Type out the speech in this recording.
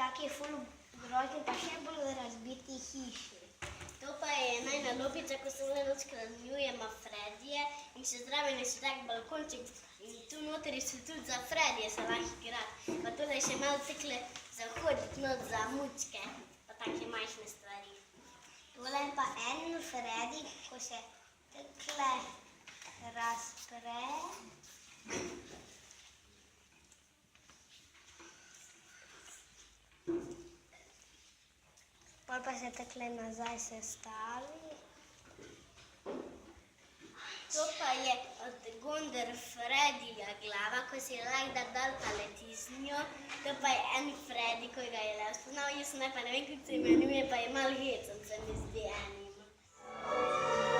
taki ful grozni, pa še bolj razbiti hiši. To pa je najna lopica, ko se vse noč kranjujemo Fredije in še zraven je še tak balkonček in tu notri so tudi za Fredije se lahko igrati. Pa tole je še malo cikle za hoditi not za mučke, pa take majhne stvari. Tole je pa en Fredi, ko se takle razpre. Pol pa se takle nazaj sestavi. To pa je od Gonder Fredija glava, ko si je lahko da dol pa leti z njo. To pa je en Fredi, ko ga je le spoznal, jaz pa ne vem, kako se imenuje, pa je malo hecen, se mi zdi enim.